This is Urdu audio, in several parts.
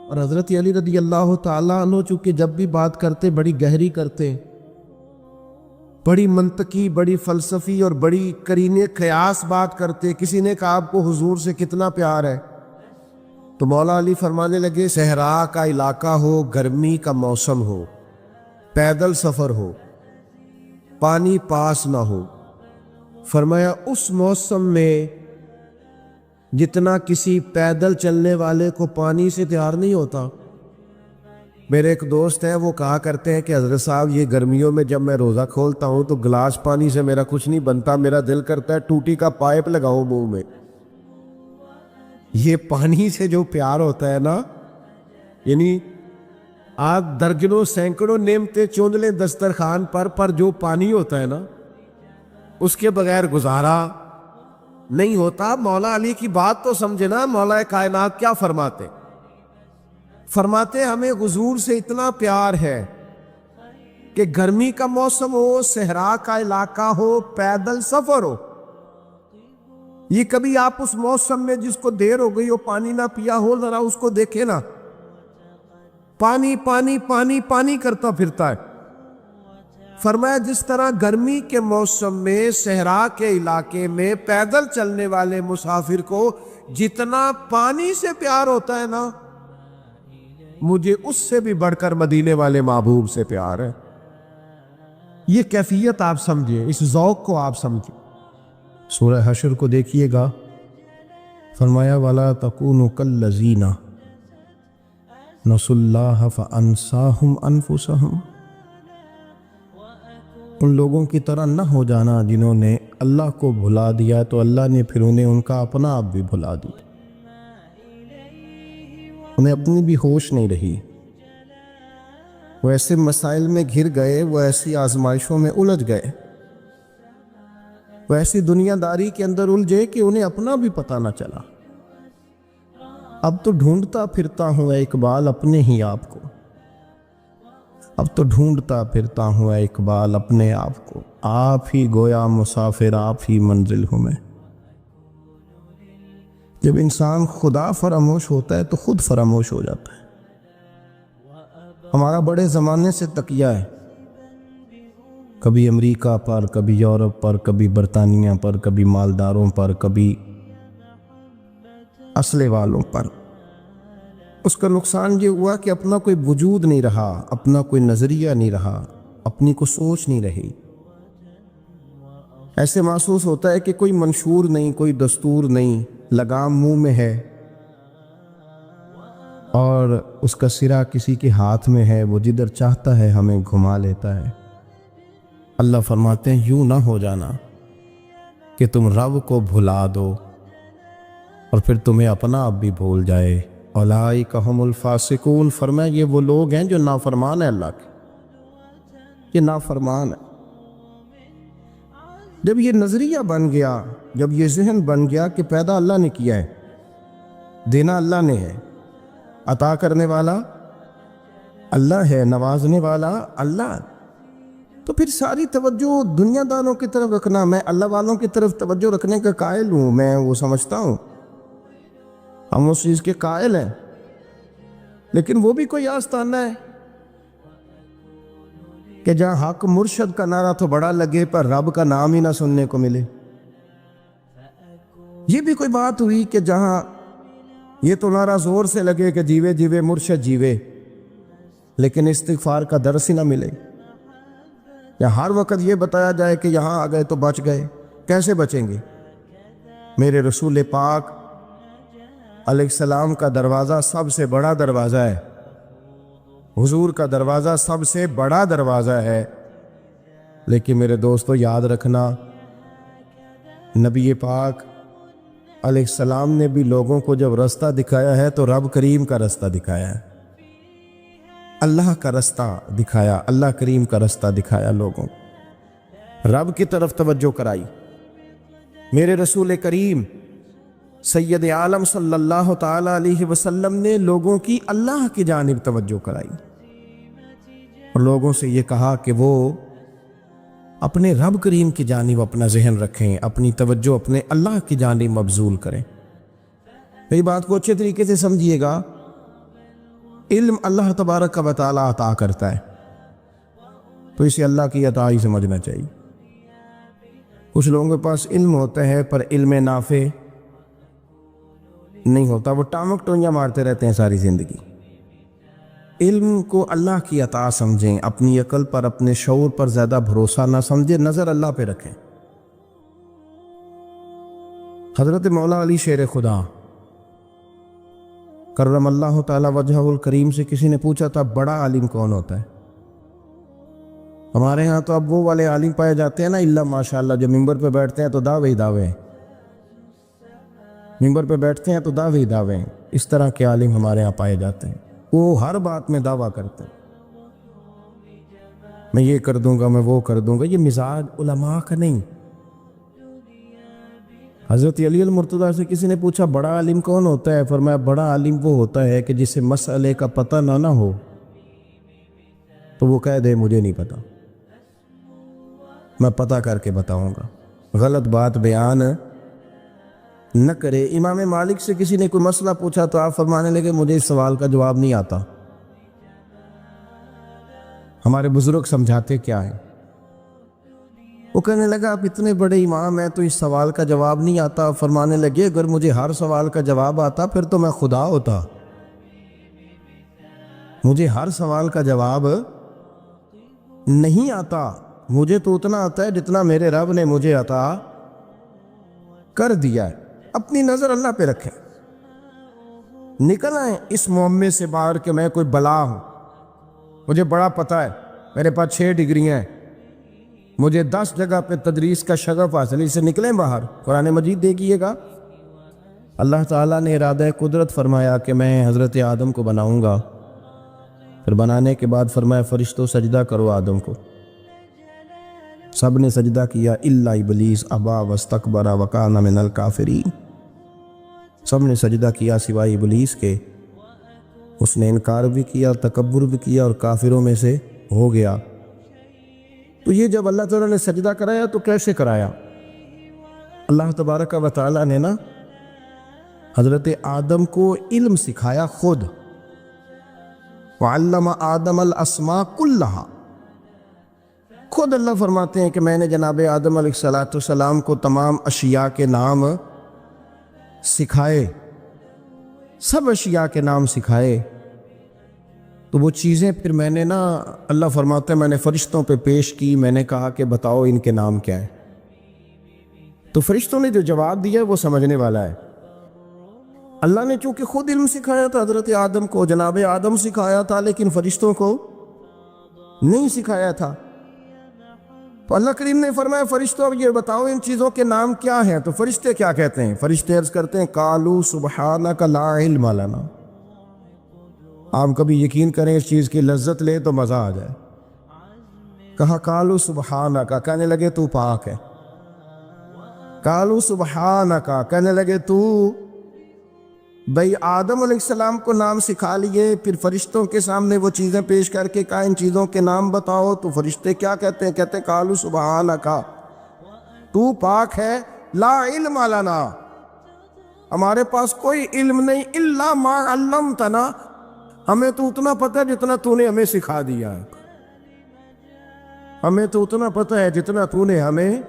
اور حضرت علی رضی اللہ تعالیٰ عنہ چونکہ جب بھی بات کرتے بڑی گہری کرتے، بڑی منطقی، بڑی فلسفی اور بڑی قرینے قیاس بات کرتے۔ کسی نے کہا آپ کو حضور سے کتنا پیار ہے، تو مولا علی فرمانے لگے صحرا کا علاقہ ہو، گرمی کا موسم ہو، پیدل سفر ہو، پانی پاس نہ ہو، فرمایا اس موسم میں جتنا کسی پیدل چلنے والے کو پانی سے پیار نہیں ہوتا۔ میرے ایک دوست ہے، وہ کہا کرتے ہیں کہ حضرت صاحب یہ گرمیوں میں جب میں روزہ کھولتا ہوں تو گلاس پانی سے میرا کچھ نہیں بنتا، میرا دل کرتا ہے ٹوٹی کا پائپ لگاؤں منہ میں۔ یہ پانی سے جو پیار ہوتا ہے نا، یعنی آپ درجنوں سینکڑوں نعمتیں چوند لیں دسترخوان پر جو پانی ہوتا ہے نا، اس کے بغیر گزارا نہیں ہوتا۔ مولا علی کی بات تو سمجھے نا، مولا کائنات کیا فرماتے؟ فرماتے ہمیں حضور سے اتنا پیار ہے کہ گرمی کا موسم ہو، صحرا کا علاقہ ہو، پیدل سفر ہو، یہ کبھی آپ اس موسم میں جس کو دیر ہو گئی ہو پانی نہ پیا ہو، ذرا اس کو دیکھے نا، پانی پانی پانی پانی کرتا پھرتا ہے۔ فرمایا جس طرح گرمی کے موسم میں صحرا کے علاقے میں پیدل چلنے والے مسافر کو جتنا پانی سے پیار ہوتا ہے نا، مجھے اس سے بھی بڑھ کر مدینے والے محبوب سے پیار ہے۔ یہ کیفیت آپ سمجھیں، اس ذوق کو آپ سمجھیں۔ سورہ حشر کو دیکھیے گا، فرمایا وَلَا تَكُونُوا كَالَّذِينَ نَسُوا اللَّهَ فَأَنسَاهُمْ أَنفُسَهُمْ۔ ان لوگوں کی طرح نہ ہو جانا جنہوں نے اللہ کو بھلا دیا تو اللہ نے پھر انہیں ان کا اپنا آپ بھی بھلا دیا، انہیں اپنی بھی ہوش نہیں رہی، وہ ایسے مسائل میں گھر گئے، وہ ایسی آزمائشوں میں الجھ گئے، وہ ایسی دنیا داری کے اندر الجھے کہ انہیں اپنا بھی پتہ نہ چلا۔ اب تو ڈھونڈتا پھرتا ہوں اے اقبال اپنے ہی آپ کو، اب تو ڈھونڈتا پھرتا ہوں اے اقبال اپنے آپ کو، آپ ہی گویا مسافر، آپ ہی منزل ہوں میں۔ جب انسان خدا فراموش ہوتا ہے تو خود فراموش ہو جاتا ہے۔ ہمارا بڑے زمانے سے تکیہ ہے، کبھی امریکہ پر، کبھی یورپ پر، کبھی برطانیہ پر، کبھی مالداروں پر، کبھی اسلحے والوں پر۔ اس کا نقصان یہ ہوا کہ اپنا کوئی وجود نہیں رہا، اپنا کوئی نظریہ نہیں رہا، اپنی کو سوچ نہیں رہی۔ ایسے محسوس ہوتا ہے کہ کوئی منشور نہیں، کوئی دستور نہیں، لگام منہ میں ہے اور اس کا سرا کسی کے ہاتھ میں ہے، وہ جدھر چاہتا ہے ہمیں گھما لیتا ہے۔ اللہ فرماتے ہیں یوں نہ ہو جانا کہ تم رب کو بھلا دو اور پھر تمہیں اپنا آپ بھی بھول جائے۔ اولئک ھم الفاسقون، فرمایا یہ وہ لوگ ہیں جو نافرمان ہیں اللہ کے، یہ نافرمان ہے۔ جب یہ نظریہ بن گیا، جب یہ ذہن بن گیا کہ پیدا اللہ نے کیا ہے، دینا اللہ نے ہے، عطا کرنے والا اللہ ہے، نوازنے والا اللہ، تو پھر ساری توجہ دنیا داروں کی طرف رکھنا، میں اللہ والوں کی طرف توجہ رکھنے کا قائل ہوں، میں وہ سمجھتا ہوں، ہم اس چیز کے قائل ہیں، لیکن وہ بھی کوئی آستانہ ہے کہ جہاں حق مرشد کا نعرہ تو بڑا لگے پر رب کا نام ہی نہ سننے کو ملے۔ یہ بھی کوئی بات ہوئی کہ جہاں یہ تو نعرہ زور سے لگے کہ جیوے جیوے مرشد جیوے، لیکن استغفار کا درس ہی نہ ملے، یا ہر وقت یہ بتایا جائے کہ یہاں آ گئے تو بچ گئے۔ کیسے بچیں گے؟ میرے رسول پاک علیہ السلام کا دروازہ سب سے بڑا دروازہ ہے، حضور کا دروازہ سب سے بڑا دروازہ ہے، لیکن میرے دوستو یاد رکھنا، نبی پاک علیہ السلام نے بھی لوگوں کو جب رستہ دکھایا ہے تو رب کریم کا رستہ دکھایا ہے، اللہ کا رستہ دکھایا، اللہ کریم کا رستہ دکھایا، لوگوں رب کی طرف توجہ کرائی۔ میرے رسول کریم سید عالم صلی اللہ تعالی علیہ وسلم نے لوگوں کی اللہ کی جانب توجہ کرائی اور لوگوں سے یہ کہا کہ وہ اپنے رب کریم کی جانب اپنا ذہن رکھیں، اپنی توجہ اپنے اللہ کی جانب مبذول کریں۔ میری بات کو اچھے طریقے سے سمجھیے گا، علم اللہ تبارک و تعالیٰ عطا کرتا ہے، تو اسے اللہ کی عطا ہی سمجھنا چاہیے۔ کچھ لوگوں کے پاس علم ہوتا ہے پر علم نافع نہیں ہوتا، وہ ٹامک ٹونیاں مارتے رہتے ہیں ساری زندگی۔ علم کو اللہ کی عطا سمجھیں، اپنی عقل پر اپنے شعور پر زیادہ بھروسہ نہ سمجھیں، نظر اللہ پہ رکھیں۔ حضرت مولا علی شیر خدا کرم اللہ تعالی وجہہ الکریم سے کسی نے پوچھا تھا بڑا عالم کون ہوتا ہے؟ ہمارے ہاں تو اب وہ والے عالم پائے جاتے ہیں نا، اللہ ماشاءاللہ، جو ممبر پہ بیٹھتے ہیں تو دعوے ہی دعوے ہیں، ممبر پہ بیٹھتے ہیں تو دعوے ہی دعوے ہیں۔ اس طرح کے عالم ہمارے ہاں پائے جاتے ہیں، وہ ہر بات میں دعویٰ کرتے ہیں، میں یہ کر دوں گا، میں وہ کر دوں گا۔ یہ مزاج علماء کا نہیں۔ حضرت علی المرتضیٰ سے کسی نے پوچھا بڑا عالم کون ہوتا ہے؟ فرمایا بڑا عالم وہ ہوتا ہے کہ جسے مسئلے کا پتہ نہ ہو تو وہ کہہ دے مجھے نہیں پتا، میں پتہ کر کے بتاؤں گا، غلط بات بیان نہ کرے۔ امام مالک سے کسی نے کوئی مسئلہ پوچھا تو آپ فرمانے لگے مجھے اس سوال کا جواب نہیں آتا۔ ہمارے بزرگ سمجھاتے کیا ہیں؟ وہ کہنے لگا آپ اتنے بڑے امام ہیں تو اس سوال کا جواب نہیں آتا۔ فرمانے لگے اگر مجھے ہر سوال کا جواب آتا پھر تو میں خدا ہوتا، مجھے ہر سوال کا جواب نہیں آتا، مجھے تو اتنا آتا ہے جتنا میرے رب نے مجھے عطا کر دیا ہے۔ اپنی نظر اللہ پہ رکھیں، نکل آئیں اس معمے سے باہر کہ میں کوئی بلا ہوں، مجھے بڑا پتہ ہے، میرے پاس 6 ڈگریاں ہیں، مجھے 10 جگہ پہ تدریس کا شغف حاصل، اس سے نکلیں باہر۔ قرآن مجید دیکھیے گا، اللہ تعالیٰ نے ارادہ قدرت فرمایا کہ میں حضرت آدم کو بناؤں گا، پھر بنانے کے بعد فرمایا فرشتوں سجدہ کرو آدم کو، سب نے سجدہ کیا الا ابلیس ابا واستکبر وکان من الکافرین، سب نے سجدہ کیا سوائے ابلیس کے، اس نے انکار بھی کیا، تکبر بھی کیا اور کافروں میں سے ہو گیا۔ تو یہ جب اللہ تعالیٰ نے سجدہ کرایا تو کیسے کرایا؟ اللہ تبارک و تعالیٰ نے نا حضرت آدم کو علم سکھایا خود، وعلم آدم الاسماء کلہا، خود اللہ فرماتے ہیں کہ میں نے جناب آدم علیہ السلام کو تمام اشیاء کے نام سکھائے، سب اشیاء کے نام سکھائے۔ تو وہ چیزیں پھر میں نے نا، اللہ فرماتے ہیں میں نے فرشتوں پہ پیش کی، میں نے کہا کہ بتاؤ ان کے نام کیا ہیں، تو فرشتوں نے جو جواب دیا وہ سمجھنے والا ہے۔ اللہ نے چونکہ خود علم سکھایا تھا حضرت آدم کو، جناب آدم سکھایا تھا، لیکن فرشتوں کو نہیں سکھایا تھا۔ تو اللہ کریم نے فرمایا فرشتوں اب یہ بتاؤ ان چیزوں کے نام کیا ہیں، تو فرشتے کیا کہتے ہیں؟ فرشتے عرض کرتے ہیں قالوا سبحانک لا علم لنا۔ آپ کبھی یقین کریں اس چیز کی لذت لے تو مزہ آ جائے۔ کہا قالوا سبحانک، کہنے لگے تو پاک ہے، قالوا سبحانک، کہنے لگے تو بھئی آدم علیہ السلام کو نام سکھا لیے، پھر فرشتوں کے سامنے وہ چیزیں پیش کر کے کہا ان چیزوں کے نام بتاؤ، تو فرشتے کیا کہتے ہیں؟ کہتے ہیں قالوا سبحانک، تو پاک ہے، لا علم لنا، ہمارے پاس کوئی علم نہیں، الا ما علمتنا، ہمیں تو اتنا پتہ ہے جتنا تو نے ہمیں سکھا دیا ہے، ہمیں تو اتنا پتہ ہے جتنا تو نے ہمیں،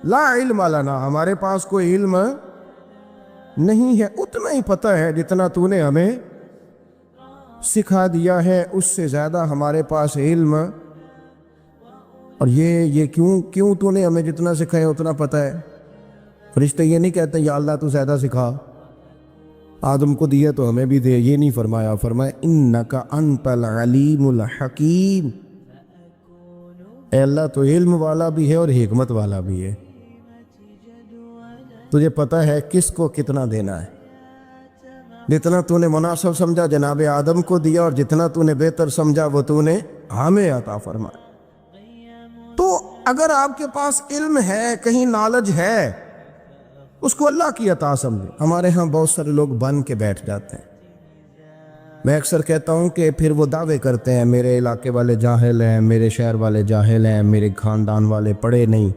لا علم لنا، ہمارے پاس کوئی علم نہیں ہے، اتنا ہی پتہ ہے جتنا تو نے ہمیں سکھا دیا ہے، اس سے زیادہ ہمارے پاس علم، اور یہ کیوں تو نے ہمیں جتنا سکھایا اتنا پتہ ہے۔ فرشتے یہ نہیں کہتے یا اللہ تو زیادہ سکھا، آدم کو دیا تو ہمیں بھی دے، یہ نہیں فرمایا، فرمایا انک انت العلیم الحکیم، اے اللہ تو علم والا بھی ہے اور حکمت والا بھی ہے، تجھے پتہ ہے کس کو کتنا دینا ہے، جتنا تو نے مناسب سمجھا جناب آدم کو دیا، اور جتنا تو نے بہتر سمجھا وہ تو نے ہمیں عطا فرمایا۔ تو اگر آپ کے پاس علم ہے، کہیں نالج ہے، اس کو اللہ کی عطا سمجھے۔ ہمارے ہاں بہت سارے لوگ بن کے بیٹھ جاتے ہیں، میں اکثر کہتا ہوں کہ پھر وہ دعوے کرتے ہیں میرے علاقے والے جاہل ہیں، میرے شہر والے جاہل ہیں، میرے خاندان والے پڑھے نہیں۔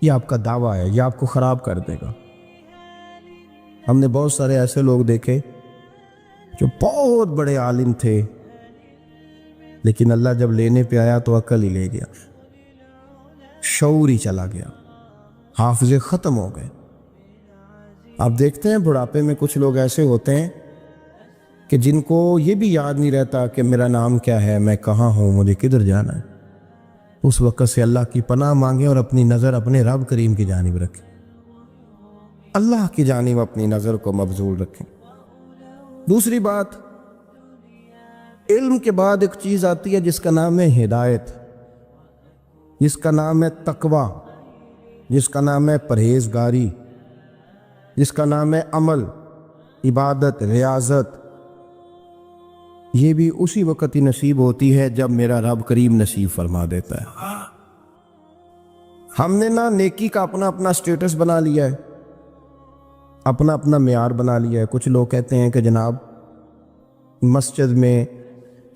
یہ آپ کا دعویٰ ہے، یہ آپ کو خراب کر دے گا۔ ہم نے بہت سارے ایسے لوگ دیکھے جو بہت بڑے عالم تھے، لیکن اللہ جب لینے پہ آیا تو عقل ہی لے گیا، شعور ہی چلا گیا، حافظے ختم ہو گئے۔ آپ دیکھتے ہیں بڑھاپے میں کچھ لوگ ایسے ہوتے ہیں کہ جن کو یہ بھی یاد نہیں رہتا کہ میرا نام کیا ہے، میں کہاں ہوں، مجھے کدھر جانا ہے۔ اس وقت سے اللہ کی پناہ مانگیں اور اپنی نظر اپنے رب کریم کی جانب رکھیں، اللہ کی جانب اپنی نظر کو مبذول رکھیں۔ دوسری بات، علم کے بعد ایک چیز آتی ہے جس کا نام ہے ہدایت، جس کا نام ہے تقوی، جس کا نام ہے پرہیزگاری، جس کا نام ہے عمل، عبادت، ریاضت۔ یہ بھی اسی وقت ہی نصیب ہوتی ہے جب میرا رب کریم نصیب فرما دیتا ہے۔ ہم نے نا نیکی کا اپنا اپنا سٹیٹس بنا لیا ہے، اپنا اپنا معیار بنا لیا ہے۔ کچھ لوگ کہتے ہیں کہ جناب مسجد میں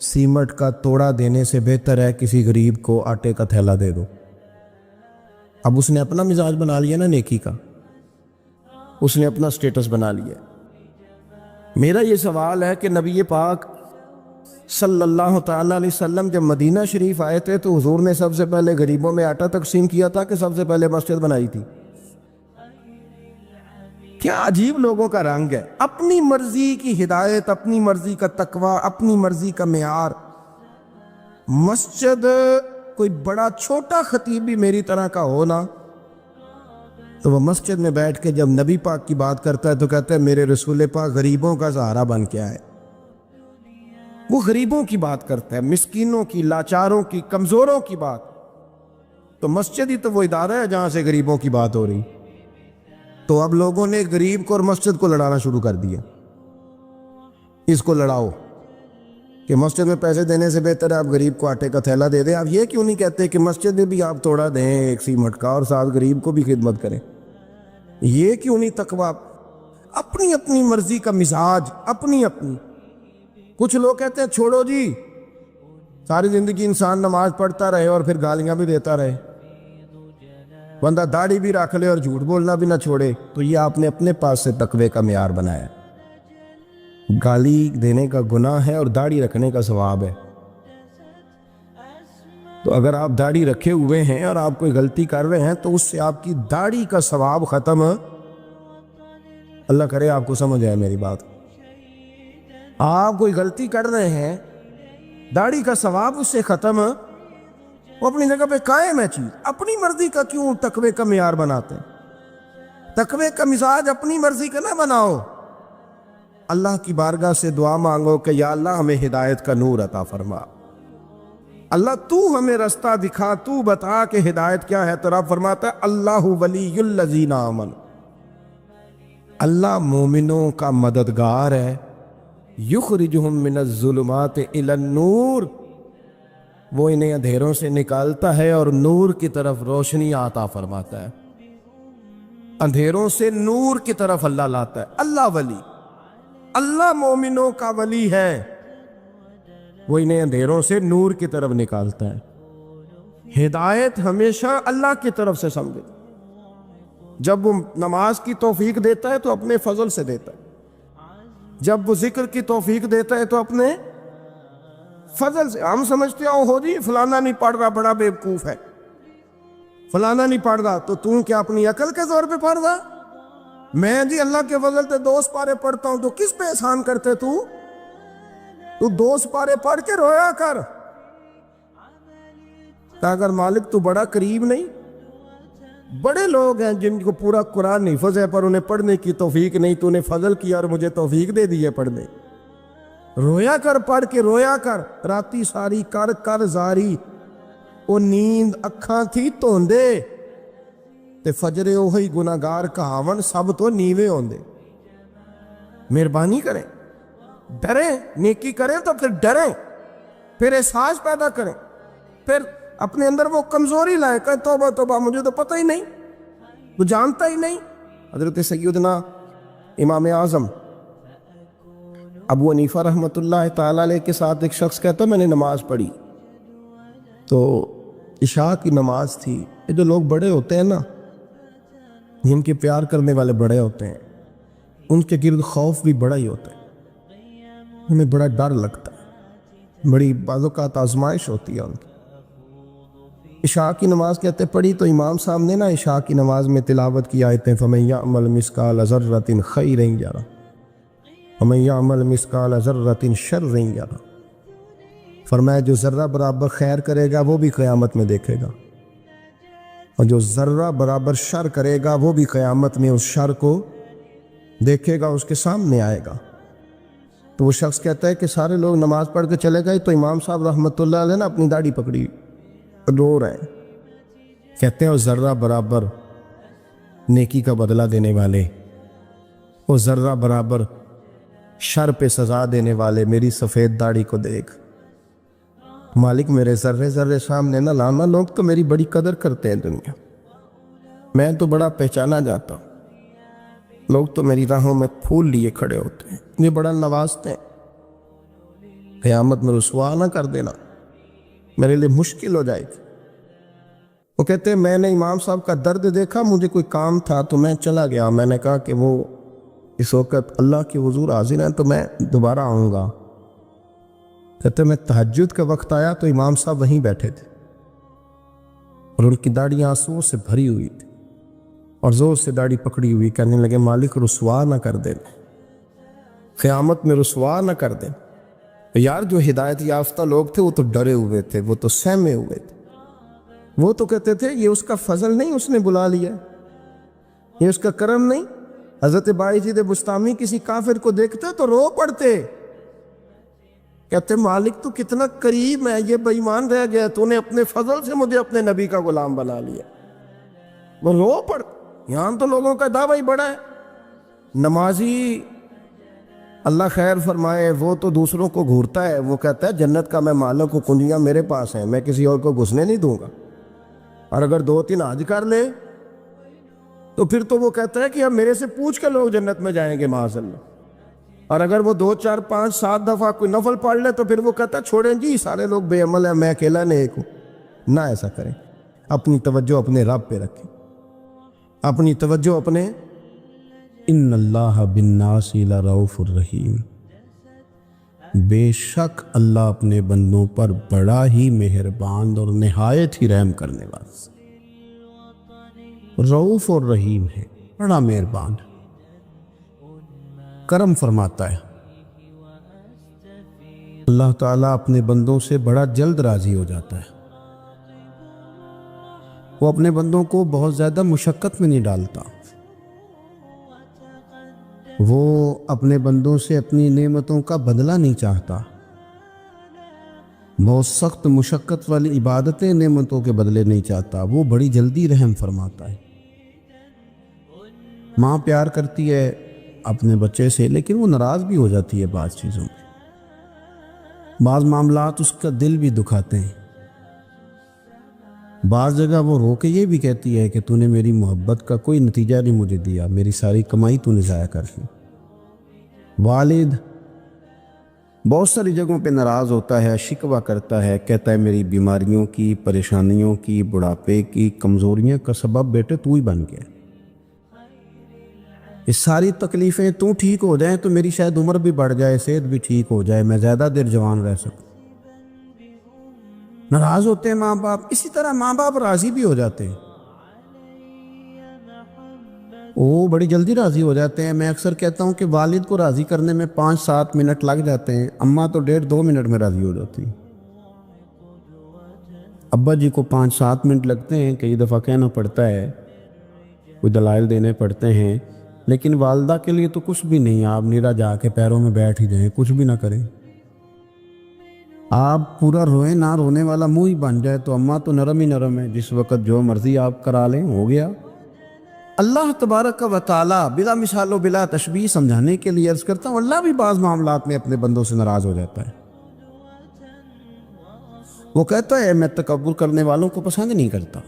سیمٹ کا توڑا دینے سے بہتر ہے کسی غریب کو آٹے کا تھیلا دے دو۔ اب اس نے اپنا مزاج بنا لیا نا نیکی کا، اس نے اپنا سٹیٹس بنا لیا۔ میرا یہ سوال ہے کہ نبی پاک صلی اللہ تعالیٰ علیہ وسلم جب مدینہ شریف آئے تھے تو حضور نے سب سے پہلے غریبوں میں آٹا تقسیم کیا تھا کہ سب سے پہلے مسجد بنائی تھی؟ کیا عجیب لوگوں کا رنگ ہے، اپنی مرضی کی ہدایت، اپنی مرضی کا تقوی، اپنی مرضی کا معیار۔ مسجد کوئی بڑا چھوٹا خطیب بھی میری طرح کا ہو نا، تو وہ مسجد میں بیٹھ کے جب نبی پاک کی بات کرتا ہے تو کہتا ہے میرے رسول پاک غریبوں کا سہارا بن کے آئے۔ وہ غریبوں کی بات کرتا ہے، مسکینوں کی، لاچاروں کی، کمزوروں کی بات۔ تو مسجد ہی تو وہ ادارہ ہے جہاں سے غریبوں کی بات ہو رہی۔ تو اب لوگوں نے غریب کو اور مسجد کو لڑانا شروع کر دیا، اس کو لڑاؤ کہ مسجد میں پیسے دینے سے بہتر ہے آپ غریب کو آٹے کا تھیلا دے دیں۔ آپ یہ کیوں نہیں کہتے کہ مسجد میں بھی آپ توڑا دیں ایک سیمٹ کا اور ساتھ غریب کو بھی خدمت کریں؟ یہ کیوں نہیں تقویٰ؟ اپنی اپنی مرضی کا مزاج، اپنی اپنی۔ کچھ لوگ کہتے ہیں چھوڑو جی، ساری زندگی انسان نماز پڑھتا رہے اور پھر گالیاں بھی دیتا رہے، بندہ داڑھی بھی رکھ لے اور جھوٹ بولنا بھی نہ چھوڑے، تو یہ آپ نے اپنے پاس سے تقوی کا معیار بنایا۔ گالی دینے کا گناہ ہے اور داڑھی رکھنے کا ثواب ہے۔ تو اگر آپ داڑھی رکھے ہوئے ہیں اور آپ کوئی غلطی کر رہے ہیں تو اس سے آپ کی داڑھی کا ثواب ختم۔ اللہ کرے آپ کو سمجھ آئے میری بات۔ آپ کوئی غلطی کر رہے ہیں، داڑھی کا ثواب اس سے ختم، وہ اپنی جگہ پہ قائم ہے چیز۔ اپنی مرضی کا کیوں تقوی کا معیار بناتے ہیں؟ تقوی کا مزاج اپنی مرضی کا نہ بناؤ۔ اللہ کی بارگاہ سے دعا مانگو کہ یا اللہ ہمیں ہدایت کا نور عطا فرما، اللہ تو ہمیں رستہ دکھا، تو بتا کہ ہدایت کیا ہے۔ تو رب فرماتا ہے اللہ ولی الذین آمنوا، اللہ مومنوں کا مددگار ہے، یخرجہم من الظلمات الی النور، وہ انہیں اندھیروں سے نکالتا ہے اور نور کی طرف روشنی عطا فرماتا ہے۔ اندھیروں سے نور کی طرف اللہ لاتا ہے۔ اللہ ولی، اللہ مومنوں کا ولی ہے، وہ انہیں اندھیروں سے نور کی طرف نکالتا ہے۔ ہدایت ہمیشہ اللہ کی طرف سے سمجھے۔ جب وہ نماز کی توفیق دیتا ہے تو اپنے فضل سے دیتا ہے، جب وہ ذکر کی توفیق دیتا ہے تو اپنے فضل سے۔ ہم سمجھتے ہیں ہو جی فلانا نہیں پڑھ رہا بڑا بیوقوف ہے، فلانا نہیں پڑھ رہا، تو تم کیا اپنی عقل کے زور پہ پڑھ رہا؟ میں جی اللہ کے فضل سے 2 سپارے پڑھتا ہوں، تو کس پہ احسان کرتے تو 2 سپارے پڑھ کے رویا کر، اگر مالک تو بڑا قریب نہیں۔ بڑے لوگ ہیں جن کو پورا قرآن حفظ ہے پر انہیں پڑھنے کی توفیق نہیں، تو انہیں فضل کیا اور مجھے توفیق دے دی ہے پڑھنے۔ رویا کر، پڑھ کے رویا کر، راتی ساری کر کر زاری، وہ نیند اکھاں تھی توندے تے فجرے وہی گناہگار کہاون سب تو نیوے ہوندے۔ مہربانی کریں، ڈریں، نیکی کریں تو پھر ڈریں، پھر احساس پیدا کریں، پھر اپنے اندر وہ کمزوری لائے کہ توبہ توبہ مجھے تو پتہ ہی نہیں، وہ جانتا ہی نہیں۔ حضرت سیدنا امام اعظم ابو حنیفہ رحمۃ اللہ تعالیٰ علیہ کے ساتھ ایک شخص کہتا میں نے نماز پڑھی، تو عشاء کی نماز تھی۔ یہ جو لوگ بڑے ہوتے ہیں نا، جن کے پیار کرنے والے بڑے ہوتے ہیں، ان کے گرد خوف بھی بڑا ہی ہوتا ہے۔ ہمیں بڑا ڈر لگتا ہے، بڑی بعض اوقات آزمائش ہوتی ہے ان کی۔ عشاء کی نماز کہتے پڑھی تو امام صاحب نے نا عشاء کی نماز میں تلاوت کی آیتیں فَمَن يَعْمَلْ مِثْقَالَ ذَرَّةٍ خَيْرًا يَرَهُ وَمَن يَعْمَلْ مِثْقَالَ ذَرَّةٍ شَرًّا يَرَهُ، فرمایا جو ذرہ برابر خیر کرے گا وہ بھی قیامت میں دیکھے گا، اور جو ذرہ برابر شر کرے گا وہ بھی قیامت میں اس شر کو دیکھے گا، اس کے سامنے آئے گا۔ تو وہ شخص کہتا ہے کہ سارے لوگ نماز پڑھ کے چلے گئے، تو امام صاحب رحمۃ اللہ علیہ نے اپنی داڑھی پکڑی، رو رہے ہیں، کہتے ہیں وہ ذرہ برابر نیکی کا بدلہ دینے والے، وہ ذرہ برابر شر پہ سزا دینے والے میری سفید داڑھی کو دیکھ، مالک میرے ذرے ذرے سامنے نہ لانا، لوگ تو میری بڑی قدر کرتے ہیں دنیا، میں تو بڑا پہچانا جاتا ہوں، لوگ تو میری راہوں میں پھول لیے کھڑے ہوتے ہیں، یہ بڑا نوازتے ہیں، قیامت میں رسوا نہ کر دینا، میرے لیے مشکل ہو جائے گی۔ وہ کہتے ہیں میں نے امام صاحب کا درد دیکھا، مجھے کوئی کام تھا تو میں چلا گیا، میں نے کہا کہ وہ اس وقت اللہ کے حضور حاضر ہیں تو میں دوبارہ آؤں گا۔ کہتے ہیں میں تہجد کا وقت آیا تو امام صاحب وہیں بیٹھے تھے، اور ان کی داڑھی آنسوؤں سے بھری ہوئی تھی، اور زور سے داڑھی پکڑی ہوئی، کہنے لگے مالک رسوا نہ کر دے، قیامت میں رسوا نہ کر دے۔ یار جو ہدایت یافتہ لوگ تھے وہ تو ڈرے ہوئے تھے، وہ تو سہمے ہوئے تھے، وہ تو کہتے تھے یہ اس کا فضل نہیں، اس نے بلا لیا، یہ اس کا کرم نہیں۔ حضرت باعزید بستامی کسی کافر کو دیکھتے تو رو پڑتے، کہتے مالک تو کتنا قریب ہے، یہ بے ایمان رہ گیا، تو نے اپنے فضل سے مجھے اپنے نبی کا غلام بنا لیا، وہ رو پڑ۔ یہاں تو لوگوں کا دعویٰ ہی بڑا ہے، نمازی اللہ خیر فرمائے وہ تو دوسروں کو گھورتا ہے، وہ کہتا ہے جنت کا میں مالک ہوں، کنجیاں میرے پاس ہیں، میں کسی اور کو گھسنے نہیں دوں گا، اور اگر 2-3 حج کر لے تو پھر تو وہ کہتا ہے کہ اب میرے سے پوچھ کے لوگ جنت میں جائیں گے معاذ اللہ، اور اگر وہ 2 4 5 7 دفعہ کوئی نفل پڑھ لے تو پھر وہ کہتا ہے چھوڑیں جی سارے لوگ بے عمل ہیں، میں اکیلا نیک ہوں۔ نہ ایسا کریں، اپنی توجہ اپنے رب پہ رکھیں، اپنی توجہ اپنے ان اللہ بالناس لرؤوف الرحیم، بے شک اللہ اپنے بندوں پر بڑا ہی مہربان اور نہایت ہی رحم کرنے والا، رؤوف اور رحیم ہے، بڑا مہربان ہے، کرم فرماتا ہے۔ اللہ تعالیٰ اپنے بندوں سے بڑا جلد راضی ہو جاتا ہے، وہ اپنے بندوں کو بہت زیادہ مشقت میں نہیں ڈالتا، وہ اپنے بندوں سے اپنی نعمتوں کا بدلہ نہیں چاہتا، بہت سخت مشقت والی عبادتیں نعمتوں کے بدلے نہیں چاہتا، وہ بڑی جلدی رحم فرماتا ہے۔ ماں پیار کرتی ہے اپنے بچے سے، لیکن وہ ناراض بھی ہو جاتی ہے بعض چیزوں میں، بعض معاملات اس کا دل بھی دکھاتے ہیں، بعض جگہ وہ رو کے یہ بھی کہتی ہے کہ تو نے میری محبت کا کوئی نتیجہ نہیں مجھے دیا، میری ساری کمائی تو نے ضائع کر دی۔ والد بہت ساری جگہوں پہ ناراض ہوتا ہے، شکوہ کرتا ہے، کہتا ہے میری بیماریوں کی، پریشانیوں کی، بڑھاپے کی، کمزوریاں کا سبب بیٹے تو ہی بن گیا، یہ ساری تکلیفیں تو ٹھیک ہو جائیں تو میری شاید عمر بھی بڑھ جائے، صحت بھی ٹھیک ہو جائے، میں زیادہ دیر جوان رہ سکوں۔ ناراض ہوتے ہیں ماں باپ، اسی طرح ماں باپ راضی بھی ہو جاتے ہیں، وہ بڑی جلدی راضی ہو جاتے ہیں۔ میں اکثر کہتا ہوں کہ والد کو راضی کرنے میں 5-7 منٹ لگ جاتے ہیں، اماں تو 1.5-2 منٹ میں راضی ہو جاتی ہیں، ابا جی کو 5-7 منٹ لگتے ہیں، کئی دفعہ کہنا پڑتا ہے، کوئی دلائل دینے پڑتے ہیں، لیکن والدہ کے لیے تو کچھ بھی نہیں، آپ نیرا جا کے پیروں میں بیٹھ ہی جائیں، کچھ بھی نہ کریں، آپ پورا روئیں، نہ رونے والا منہ ہی بن جائے تو اماں تو نرم ہی نرم ہے، جس وقت جو مرضی آپ کرا لیں ہو گیا۔ اللہ تبارک و تعالیٰ بلا مثال و بلا تشبیہ سمجھانے کے لیے عرض کرتا ہوں، اللہ بھی بعض معاملات میں اپنے بندوں سے ناراض ہو جاتا ہے، وہ کہتا ہے میں تکبر کرنے والوں کو پسند نہیں کرتا،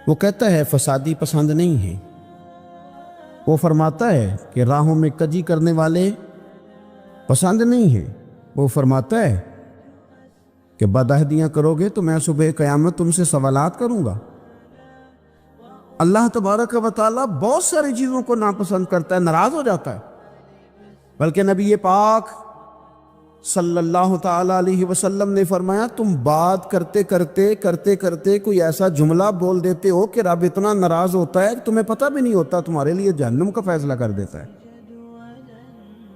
وہ کہتا ہے فسادی پسند نہیں ہے، وہ فرماتا ہے کہ راہوں میں کجی کرنے والے پسند نہیں ہیں، وہ فرماتا ہے کہ بدعہدیاں کرو گے تو میں صبح قیامت تم سے سوالات کروں گا۔ اللہ تبارک و تعالیٰ بہت ساری چیزوں کو ناپسند کرتا ہے، ناراض ہو جاتا ہے، بلکہ نبی پاک صلی اللہ تعالی علیہ وسلم نے فرمایا تم بات کرتے کرتے کوئی ایسا جملہ بول دیتے ہو کہ رب اتنا ناراض ہوتا ہے کہ تمہیں پتہ بھی نہیں ہوتا، تمہارے لیے جہنم کا فیصلہ کر دیتا ہے۔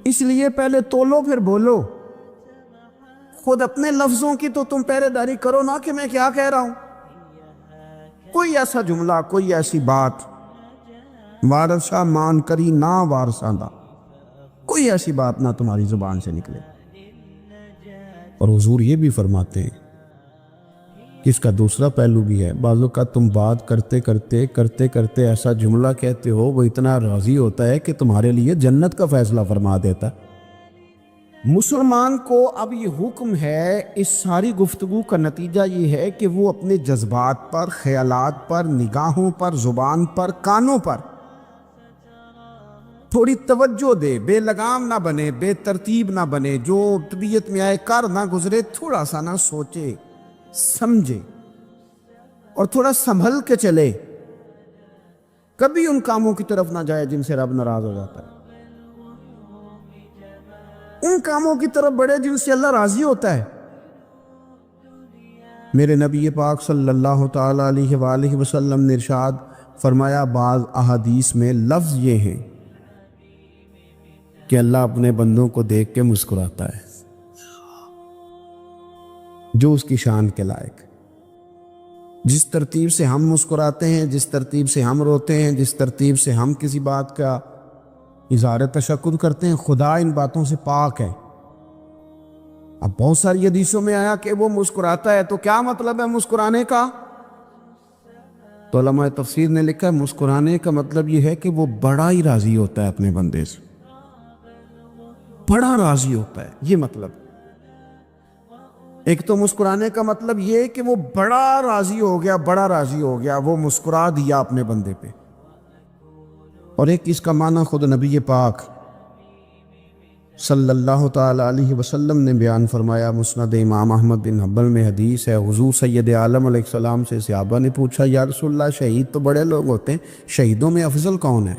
اس لیے پہلے تولو پھر بولو، خود اپنے لفظوں کی تو تم پہرے داری کرو نا کہ میں کیا کہہ رہا ہوں۔ کوئی ایسا جملہ، کوئی ایسی بات وارثہ مان کری نہ وارثاں دا، کوئی ایسی بات نہ تمہاری زبان سے نکلے۔ اور حضور یہ بھی فرماتے ہیں کہ اس کا دوسرا پہلو بھی ہے، بعض اوقات تم بات کرتے ایسا جملہ کہتے ہو وہ اتنا راضی ہوتا ہے کہ تمہارے لیے جنت کا فیصلہ فرما دیتا ہے۔ مسلمان کو اب یہ حکم ہے، اس ساری گفتگو کا نتیجہ یہ ہے کہ وہ اپنے جذبات پر، خیالات پر، نگاہوں پر، زبان پر، کانوں پر تھوڑی توجہ دے، بے لگام نہ بنے، بے ترتیب نہ بنے، جو طبیعت میں آئے کر نہ گزرے، تھوڑا سا نہ سوچے سمجھے اور تھوڑا سنبھل کے چلے، کبھی ان کاموں کی طرف نہ جائے جن سے رب ناراض ہو جاتا ہے، ان کاموں کی طرف بڑھے جن سے اللہ راضی ہوتا ہے۔ میرے نبی پاک صلی اللہ تعالی علیہ وآلہ وسلم نے ارشاد فرمایا، بعض احادیث میں لفظ یہ ہیں کہ اللہ اپنے بندوں کو دیکھ کے مسکراتا ہے جو اس کی شان کے لائق۔ جس ترتیب سے ہم مسکراتے ہیں، جس ترتیب سے ہم روتے ہیں، جس ترتیب سے ہم کسی بات کا اظہار تشکر کرتے ہیں، خدا ان باتوں سے پاک ہے۔ اب بہت ساری حدیثوں میں آیا کہ وہ مسکراتا ہے، تو کیا مطلب ہے مسکرانے کا؟ تو علماء تفسیر نے لکھا ہے مسکرانے کا مطلب یہ ہے کہ وہ بڑا ہی راضی ہوتا ہے اپنے بندے سے، بڑا راضی ہوتا ہے، یہ مطلب۔ ایک تو مسکرانے کا مطلب یہ کہ وہ بڑا راضی ہو گیا، وہ مسکرا دیا اپنے بندے پہ۔ اور ایک اس کا معنی خود نبی پاک صلی اللہ تعالی علیہ وسلم نے بیان فرمایا، مسند امام احمد بن حنبل میں حدیث ہے، حضور سید عالم علیہ السلام سے صحابہ نے پوچھا، یا رسول اللہ شہید تو بڑے لوگ ہوتے ہیں، شہیدوں میں افضل کون ہے؟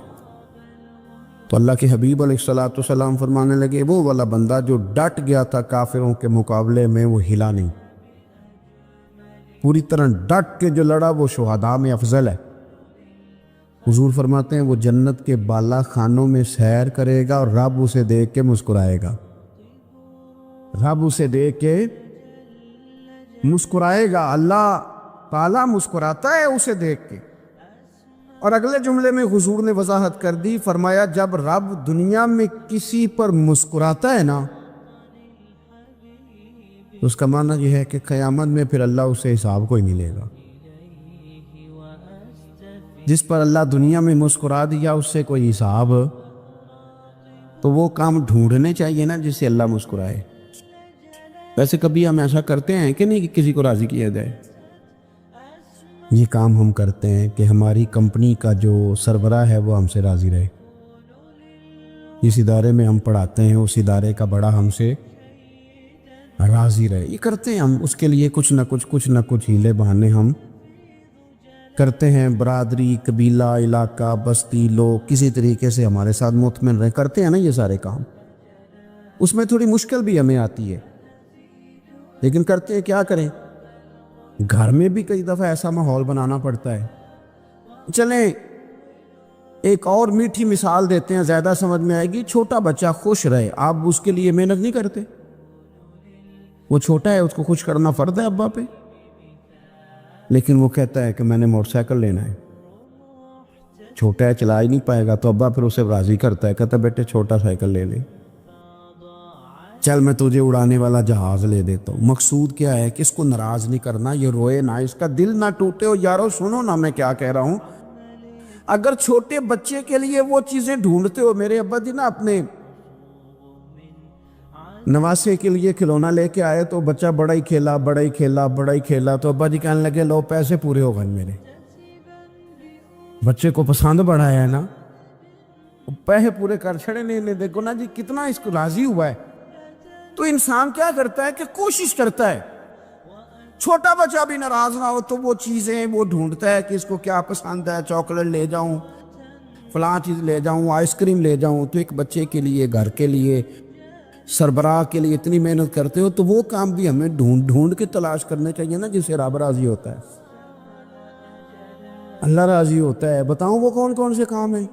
تو اللہ کے حبیب علیہ السلام فرمانے لگے، وہ والا بندہ جو ڈٹ گیا تھا کافروں کے مقابلے میں، وہ ہلا نہیں، پوری طرح ڈٹ کے جو لڑا وہ شہداء میں افضل ہے۔ حضور فرماتے ہیں وہ جنت کے بالا خانوں میں سیر کرے گا اور رب اسے دیکھ کے مسکرائے گا، رب اسے دیکھ کے مسکرائے گا، اللہ تعالیٰ مسکراتا ہے اسے دیکھ کے۔ اور اگلے جملے میں حضور نے وضاحت کر دی، فرمایا جب رب دنیا میں کسی پر مسکراتا ہے نا، تو اس کا معنی یہ ہے کہ قیامت میں پھر اللہ اسے حساب کوئی نہیں لے گا۔ جس پر اللہ دنیا میں مسکرا دیا اس سے کوئی حساب، تو وہ کام ڈھونڈنے چاہیے نا جس سے اللہ مسکرائے۔ ویسے کبھی ہم ایسا کرتے ہیں کہ نہیں کہ کسی کو راضی کیا جائے؟ یہ کام ہم کرتے ہیں کہ ہماری کمپنی کا جو سربراہ ہے وہ ہم سے راضی رہے، جس ادارے میں ہم پڑھاتے ہیں اس ادارے کا بڑا ہم سے راضی رہے، یہ کرتے ہیں ہم۔ اس کے لیے کچھ نہ کچھ ہیلے بہانے ہم کرتے ہیں، برادری، قبیلہ، علاقہ، بستی، لوگ کسی طریقے سے ہمارے ساتھ مطمئن رہے، کرتے ہیں نا یہ سارے کام۔ اس میں تھوڑی مشکل بھی ہمیں آتی ہے، لیکن کرتے ہیں، کیا کریں؟ گھر میں بھی کئی دفعہ ایسا ماحول بنانا پڑتا ہے۔ چلیں ایک اور میٹھی مثال دیتے ہیں، زیادہ سمجھ میں آئے گی۔ چھوٹا بچہ خوش رہے، آپ اس کے لیے محنت نہیں کرتے؟ وہ چھوٹا ہے، اس کو خوش کرنا فرض ہے ابا پہ، لیکن وہ کہتا ہے کہ میں نے موٹر سائیکل لینا ہے۔ چھوٹا ہے، چلا ہی نہیں پائے گا، تو ابا پھر اسے راضی کرتا ہے، کہتا ہے بیٹے چھوٹا سائیکل لے لے، چل میں تجھے اڑانے والا جہاز لے دیتا ہوں۔ مقصود کیا ہے کہ اس کو ناراض نہیں کرنا، یہ روئے نہ، اس کا دل نہ ٹوٹے۔ ہو یارو سنو نا میں کیا کہہ رہا ہوں، اگر چھوٹے بچے کے لیے وہ چیزیں ڈھونڈتے ہو، میرے ابا جی نا اپنے نواسے کے لیے کھلونا لے کے آئے تو بچہ بڑا ہی کھیلا، تو ابا جی کہنے لگے لو پیسے پورے ہو گئے میرے۔ بچے کو پسند بڑا ہے نا، پیسے پورے کر چھڑے، نہیں دیکھو نا جی کتنا اس کو راضی ہوا ہے۔ تو انسان کیا کرتا ہے کہ کوشش کرتا ہے چھوٹا بچہ بھی ناراض نہ ہو، تو وہ چیزیں وہ ڈھونڈتا ہے کہ اس کو کیا پسند ہے، چاکلیٹ لے جاؤں، فلاں چیز لے جاؤں، آئس کریم لے جاؤں، تو ایک بچے کے لیے، گھر کے لیے، سربراہ کے لیے اتنی محنت کرتے ہو، تو وہ کام بھی ہمیں ڈھونڈ ڈھونڈ کے تلاش کرنے چاہیے نا، جس سے رب راضی ہوتا ہے، اللہ راضی ہوتا ہے۔ بتاؤں وہ کون کون سے کام ہیں؟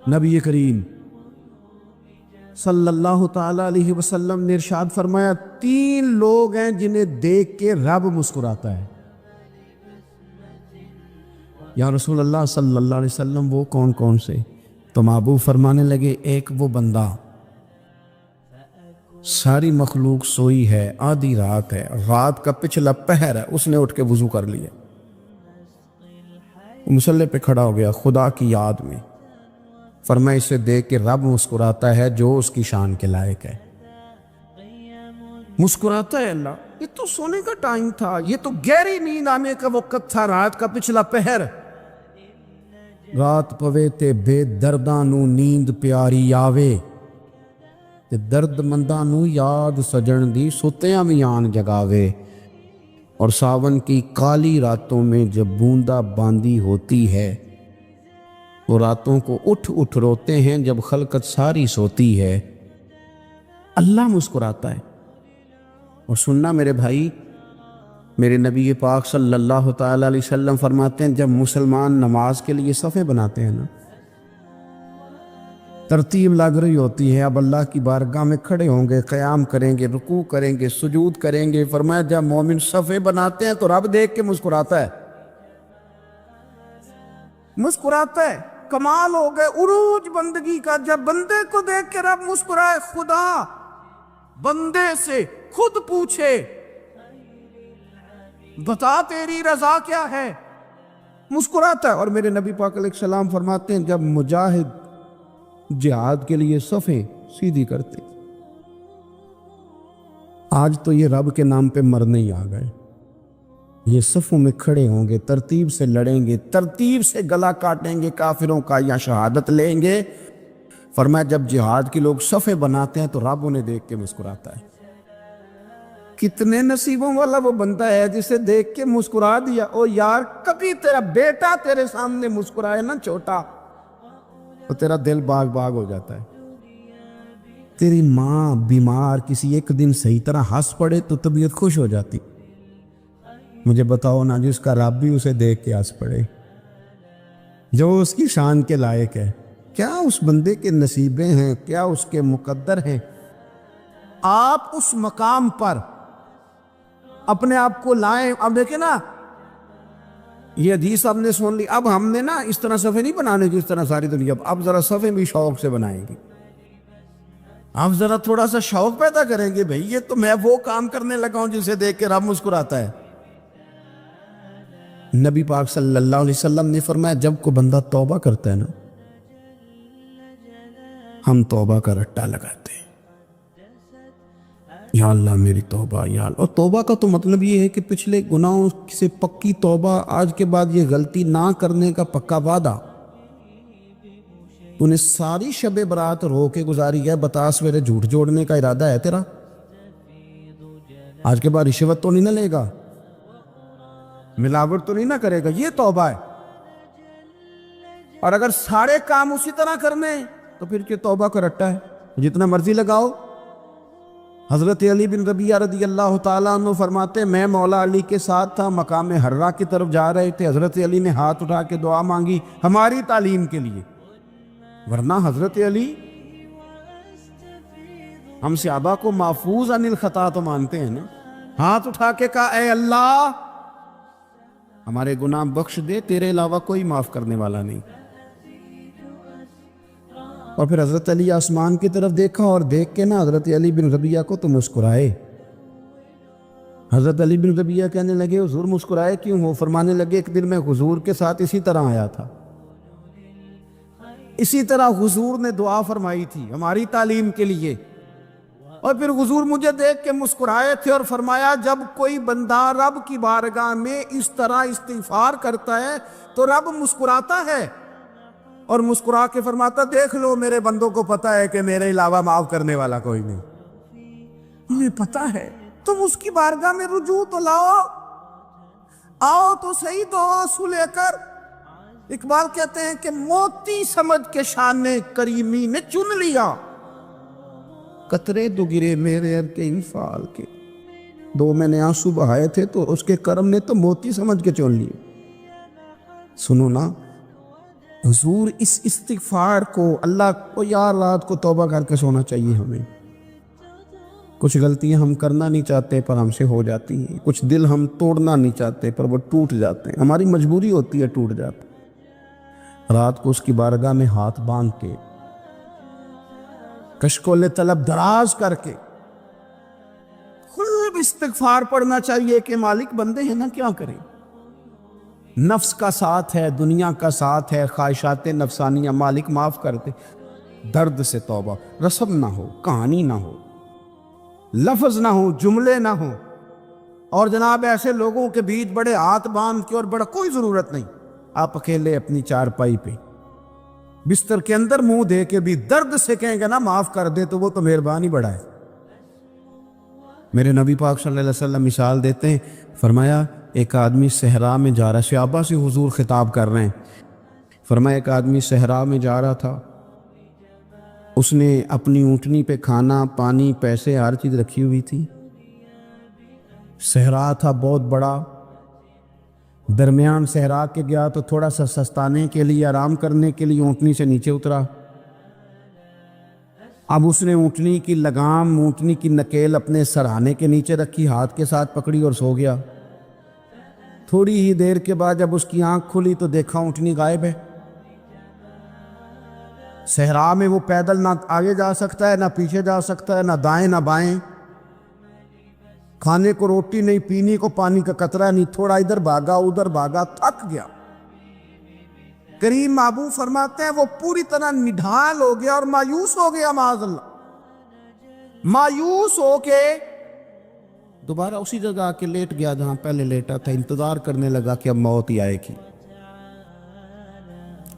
نبی کریم صلی اللہ تعالی علیہ وسلم نے ارشاد فرمایا 3 لوگ ہیں جنہیں دیکھ کے رب مسکراتا ہے۔ یا رسول اللہ صلی اللہ علیہ وسلم وہ کون کون سے؟ تو محبوب فرمانے لگے، ایک وہ بندہ ساری مخلوق سوئی ہے، آدھی رات ہے، رات کا پچھلا پہر ہے، اس نے اٹھ کے وضو کر لیا، مصلی پہ کھڑا ہو گیا خدا کی یاد میں، فرمایا اسے دیکھ کے رب مسکراتا ہے جو اس کی شان کے لائق ہے، مسکراتا ہے اللہ۔ یہ تو سونے کا ٹائم تھا، یہ تو گہری نیند آنے کا وقت تھا، رات کا پچھلا پہر، رات پوے تے بے درداں نو نیند پیاری آوے، تے درد منداں نو یاد سجن دی ستیاں بھی آن جگاوے، اور ساون کی کالی راتوں میں جب بوندا باندی ہوتی ہے، وہ راتوں کو اٹھ اٹھ روتے ہیں جب خلقت ساری سوتی ہے، اللہ مسکراتا ہے۔ اور سننا میرے بھائی، میرے نبی پاک صلی اللہ تعالی علیہ وسلم فرماتے ہیں جب مسلمان نماز کے لیے صفیں بناتے ہیں نا، ترتیب لگ رہی ہوتی ہے، اب اللہ کی بارگاہ میں کھڑے ہوں گے، قیام کریں گے، رکوع کریں گے، سجود کریں گے، فرمایا جب مومن صفیں بناتے ہیں تو رب دیکھ کے مسکراتا ہے، مسکراتا ہے۔ کمال ہو گئے عروج بندگی کا، جب بندے کو دیکھ کے رب مسکرائے، خدا بندے سے خود پوچھے بتا تیری رضا کیا ہے، مسکراتا ہے۔ اور میرے نبی پاک علیہ السلام فرماتے ہیں جب مجاہد جہاد کے لیے صفیں سیدھی کرتے، آج تو یہ رب کے نام پہ مرنے ہی آ گئے، یہ صفوں میں کھڑے ہوں گے، ترتیب سے لڑیں گے، ترتیب سے گلا کاٹیں گے کافروں کا یا شہادت لیں گے۔ فرمایا جب جہاد کے لوگ صفیں بناتے ہیں تو رب انہیں دیکھ کے مسکراتا ہے۔ کتنے نصیبوں والا وہ بندہ ہے جسے دیکھ کے مسکرا دیا۔ او یار، کبھی تیرا بیٹا تیرے سامنے مسکرائے نا چھوٹا، تو تیرا دل باغ باغ ہو جاتا ہے۔ تیری ماں بیمار کسی ایک دن صحیح طرح ہنس پڑے تو طبیعت خوش ہو جاتی۔ مجھے بتاؤ نا جس کا رب بھی اسے دیکھ کے ہنس پڑے، جو اس کی شان کے لائق ہے، کیا اس بندے کے نصیبیں ہیں، کیا اس کے مقدر ہیں۔ آپ اس مقام پر اپنے آپ کو لائیں۔ اب دیکھیں نا، یہ حدیث آپ نے سن لی، اب ہم نے نا اس طرح صفحے نہیں بنانے جس طرح ساری دنیا، اب ذرا صفحے بھی شوق سے بنائیں گے، آپ ذرا تھوڑا سا شوق پیدا کریں گے، بھئی یہ تو میں وہ کام کرنے لگا ہوں جسے دیکھ کے رب مسکراتا ہے۔ نبی پاک صلی اللہ علیہ وسلم نے فرمایا جب کوئی بندہ توبہ کرتا ہے نا، ہم توبہ کا رٹا لگاتے ہیں، یا اللہ میری توبہ، یا اللہ۔ اور توبہ کا تو مطلب یہ ہے کہ پچھلے گناہوں سے پکی توبہ، آج کے بعد یہ غلطی نہ کرنے کا پکا وعدہ۔ تو نے ساری شب برات رو کے گزاری ہے، بتا سویرے جھوٹ جوڑنے کا ارادہ ہے تیرا؟ آج کے بعد رشوت تو نہیں نہ لے گا، ملاوٹ تو نہیں نہ کرے گا، یہ توبہ ہے۔ اور اگر سارے کام اسی طرح کرنے تو پھر کہ توبہ کا رٹا ہے، جتنا مرضی لگاؤ۔ حضرت علی بن ربیعہ رضی اللہ تعالیٰ عنہ فرماتے ہیں میں مولا علی کے ساتھ تھا، مقام حرہ کی طرف جا رہے تھے، حضرت علی نے ہاتھ اٹھا کے دعا مانگی ہماری تعلیم کے لیے، ورنہ حضرت علی ہم صحابہ کو محفوظ عن الخطا تو مانتے ہیں نا، ہاتھ اٹھا کے کہا اے اللہ ہمارے گناہ بخش دے، تیرے علاوہ کوئی معاف کرنے والا نہیں۔ اور پھر حضرت علی آسمان کی طرف دیکھا اور دیکھ کے نا حضرت علی بن ربیعہ کو تو مسکرائے۔ حضرت علی بن ربیعہ کہنے لگے حضور مسکرائے کیوں ہو؟ فرمانے لگے ایک دن میں حضور کے ساتھ اسی طرح آیا تھا، اسی طرح حضور نے دعا فرمائی تھی ہماری تعلیم کے لیے، اور پھر حضور مجھے دیکھ کے مسکرائے تھے اور فرمایا جب کوئی بندہ رب کی بارگاہ میں اس طرح استغفار کرتا ہے تو رب مسکراتا ہے، اور مسکرا کے فرماتا دیکھ لو میرے بندوں کو پتا ہے کہ میرے علاوہ معاف کرنے والا کوئی نہیں، انہیں پتا ہے، تم اس کی بارگاہ میں رجوع تو لاؤ، آؤ تو صحیح دو آنسو لے کر، اقبال کہتے ہیں کہ موتی سمجھ کے شان کریمی نے چن لیا، قطرے دو گرے میرے ار کے انفال کے، دو میں نے آنسو بہائے تھے تو اس کے کرم نے تو موتی سمجھ کے چن لیے۔ سنو نا حضور، اس استغفار کو اللہ کو یار رات کو توبہ کر کے سونا چاہیے ہمیں۔ کچھ غلطیاں ہم کرنا نہیں چاہتے پر ہم سے ہو جاتی ہیں، کچھ دل ہم توڑنا نہیں چاہتے پر وہ ٹوٹ جاتے ہیں، ہماری مجبوری ہوتی ہے ٹوٹ جاتے۔ رات کو اس کی بارگاہ میں ہاتھ باندھ کے، کشکول طلب دراز کر کے خوب استغفار پڑھنا چاہیے کہ مالک بندے ہیں نا، کیا کریں؟ نفس کا ساتھ ہے، دنیا کا ساتھ ہے، خواہشات نفسانیہ، مالک معاف کر دے۔ درد سے توبہ، رسم نہ ہو، کہانی نہ ہو، لفظ نہ ہو، جملے نہ ہو، اور جناب ایسے لوگوں کے بیچ بڑے ہاتھ باندھ کے اور بڑا کوئی ضرورت نہیں، آپ اکیلے اپنی چارپائی پہ بستر کے اندر منہ دے کے بھی درد سے کہیں گے نا معاف کر دے تو وہ تو مہربانی بڑا ہے۔ میرے نبی پاک صلی اللہ علیہ وسلم مثال دیتے ہیں، فرمایا ایک آدمی صحرا میں جا رہا ہے، صحابہ سے حضور خطاب کر رہے ہیں، فرمایا ایک آدمی صحرا میں جا رہا تھا، اس نے اپنی اونٹنی پہ کھانا پانی پیسے ہر چیز رکھی ہوئی تھی، صحرا تھا بہت بڑا، درمیان صحرا کے گیا تو تھوڑا سا سستانے کے لیے آرام کرنے کے لیے اونٹنی سے نیچے اترا۔ اب اس نے اونٹنی کی لگام، اونٹنی کی نکیل اپنے سرہانے کے نیچے رکھی، ہاتھ کے ساتھ پکڑی اور سو گیا۔ تھوڑی ہی دیر کے بعد جب اس کی آنکھ کھلی تو دیکھا اونٹنی غائب ہے۔ صحرا میں وہ پیدل نہ آگے جا سکتا ہے، نہ پیچھے جا سکتا ہے، نہ دائیں نہ بائیں، کھانے کو روٹی نہیں، پینے کو پانی کا قطرہ نہیں، تھوڑا ادھر بھاگا ادھر بھاگا، تھک گیا۔ کریم محبوب فرماتے ہیں وہ پوری طرح نڈھال ہو گیا اور مایوس ہو گیا، معاذ اللہ، مایوس ہو کے دوبارہ اسی جگہ آ کے لیٹ گیا جہاں پہلے لیٹا تھا، انتظار کرنے لگا کہ اب موت ہی آئے گی،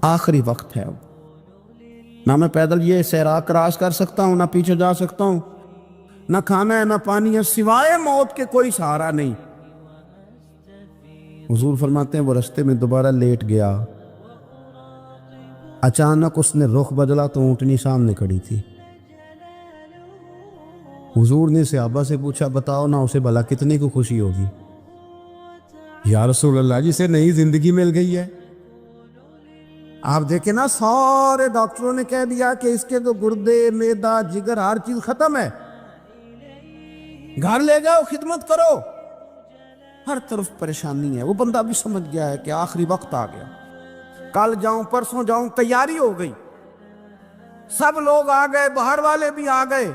آخری وقت ہے، اب نہ میں پیدل یہ صحرا کراس کر سکتا ہوں، نہ پیچھے جا سکتا ہوں، نہ کھانا ہے نہ پانی ہے، سوائے موت کے کوئی سہارا نہیں۔ حضور فرماتے ہیں وہ رستے میں دوبارہ لیٹ گیا، اچانک اس نے رخ بدلا تو اونٹنی سامنے کھڑی تھی۔ حضور نے صحابہ سے پوچھا بتاؤ نا اسے بھلا کتنے کو خوشی ہوگی؟ یا رسول اللہ جسے نئی زندگی مل گئی ہے۔ آپ دیکھیں نا سارے ڈاکٹروں نے کہہ دیا کہ اس کے تو گردے معدہ جگر ہر چیز ختم ہے، گھر لے جاؤ خدمت کرو، ہر طرف پریشانی ہے۔ وہ بندہ بھی سمجھ گیا ہے کہ آخری وقت آ گیا، کل جاؤں پرسوں جاؤں، تیاری ہو گئی، سب لوگ آ گئے، باہر والے بھی آ گئے،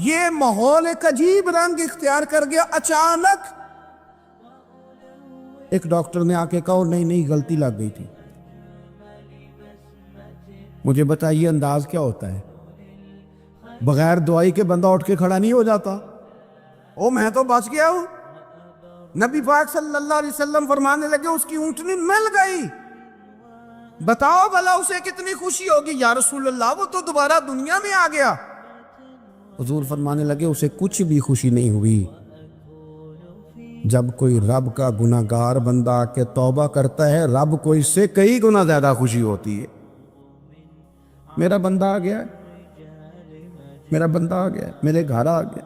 یہ ماحول ایک عجیب رنگ اختیار کر گیا۔ اچانک ایک ڈاکٹر نے آ کے کہا نہیں نہیں غلطی لگ گئی تھی۔ مجھے بتائیے انداز کیا ہوتا ہے؟ بغیر دعائی کے بندہ اٹھ کے کھڑا نہیں ہو جاتا، او میں تو بچ گیا ہوں۔ نبی پاک صلی اللہ علیہ وسلم فرمانے لگے اس کی اونٹنی مل گئی، بتاؤ بھلا اسے کتنی خوشی ہوگی؟ یا رسول اللہ وہ تو دوبارہ دنیا میں آ گیا۔ حضور فرمانے لگے اسے کچھ بھی خوشی نہیں ہوئی۔ جب کوئی رب کا گناہگار بندہ آ کے توبہ کرتا ہے، رب کو اس سے کئی گنا زیادہ خوشی ہوتی ہے۔ میرا بندہ آ گیا، میرا بندہ آ گیا، میرے گھر آ گیا،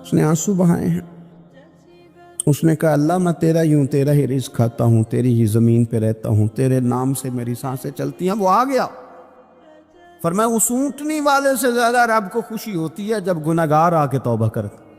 اس نے آنسو بہائے ہیں، اس نے کہا اللہ میں تیرا ہی ہوں، تیرا ہی رزق کھاتا ہوں، تیری ہی زمین پہ رہتا ہوں، تیرے نام سے میری سانسیں چلتی ہیں۔ وہ آ گیا۔ فرمایا اس اونٹنی والے سے زیادہ رب کو خوشی ہوتی ہے جب گناہگار آ کے توبہ کرتا۔